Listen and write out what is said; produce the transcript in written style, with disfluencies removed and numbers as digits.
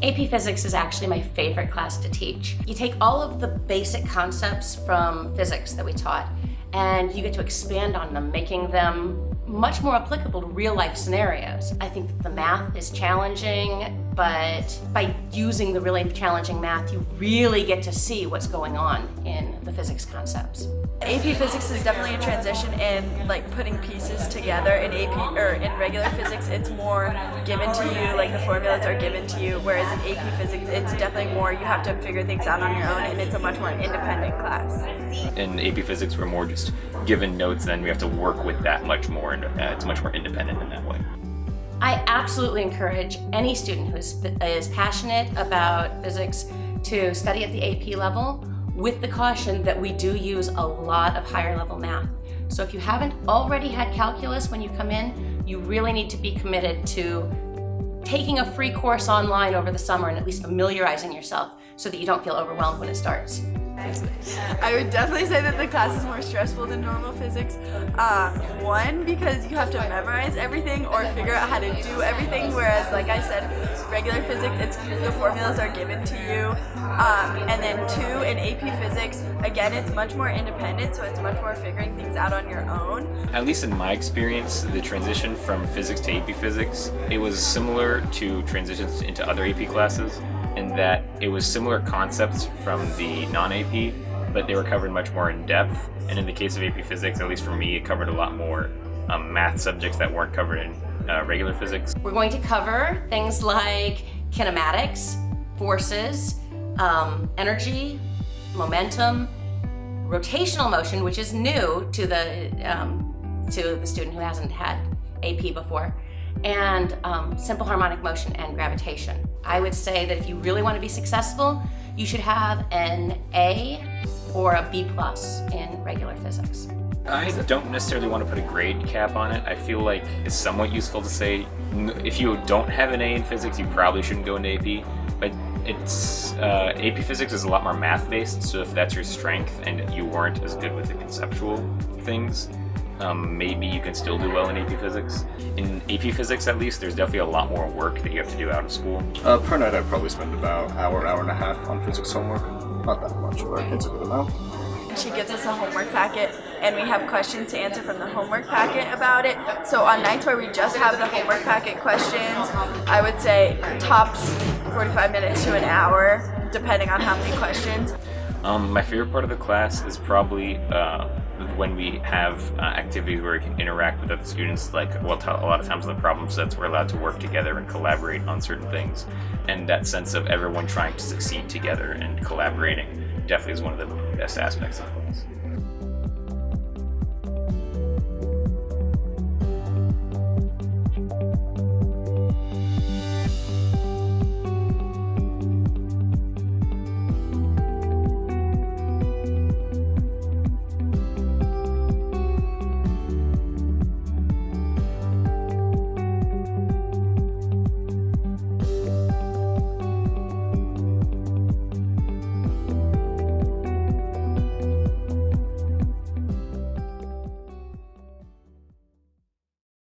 AP Physics is actually my favorite class to teach. You take all of the basic concepts from physics that we taught and you get to expand on them, making them much more applicable to real-life scenarios. I think that the math is challenging, but by using the really challenging math, you really get to see what's going on in the physics concepts. AP Physics is definitely a transition in like putting pieces together. In AP or in regular physics, it's more given to you, like the formulas are given to you, whereas in AP Physics, it's definitely more you have to figure things out on your own, and it's a much more independent class. In AP Physics, we're more just given notes, and then we have to work with that much more, and it's much more independent in that way. I absolutely encourage any student who is passionate about physics to study at the AP level, with the caution that we do use a lot of higher level math. So if you haven't already had calculus when you come in, you really need to be committed to taking a free course online over the summer and at least familiarizing yourself so that you don't feel overwhelmed when it starts. I would definitely say that the class is more stressful than normal physics. One, because you have to memorize everything or figure out how to do everything, whereas like I said, regular physics, the formulas are given to you. And then two, in AP Physics, again, it's much more independent, so it's much more figuring things out on your own. At least in my experience, the transition from physics to AP Physics, it was similar to transitions into other AP classes, in that it was similar concepts from the non-AP, but they were covered much more in depth. And in the case of AP Physics, at least for me, it covered a lot more math subjects that weren't covered in regular physics. We're going to cover things like kinematics, forces, energy, momentum, rotational motion, which is new to the student who hasn't had AP before, and simple harmonic motion and gravitation. I would say that if you really want to be successful, you should have an A or a B+ in regular physics. I don't necessarily want to put a grade cap on it. I feel like it's somewhat useful to say if you don't have an A in physics, you probably shouldn't go into AP. But it's AP Physics is a lot more math-based, so if that's your strength and you weren't as good with the conceptual things, maybe you can still do well in AP Physics. In AP Physics, at least, there's definitely a lot more work that you have to do out of school. Per night, I'd probably spend about an hour and a half on physics homework. Not that much, but it's a good amount. She gives us a homework packet, and we have questions to answer from the homework packet about it. So on nights where we just have the homework packet questions, I would say tops 45 minutes to an hour, depending on how many questions. My favorite part of the class is probably when we have activities where we can interact with other students. Like, well, a lot of times in the problem sets, we're allowed to work together and collaborate on certain things. And that sense of everyone trying to succeed together and collaborating definitely is one of the best aspects of the class.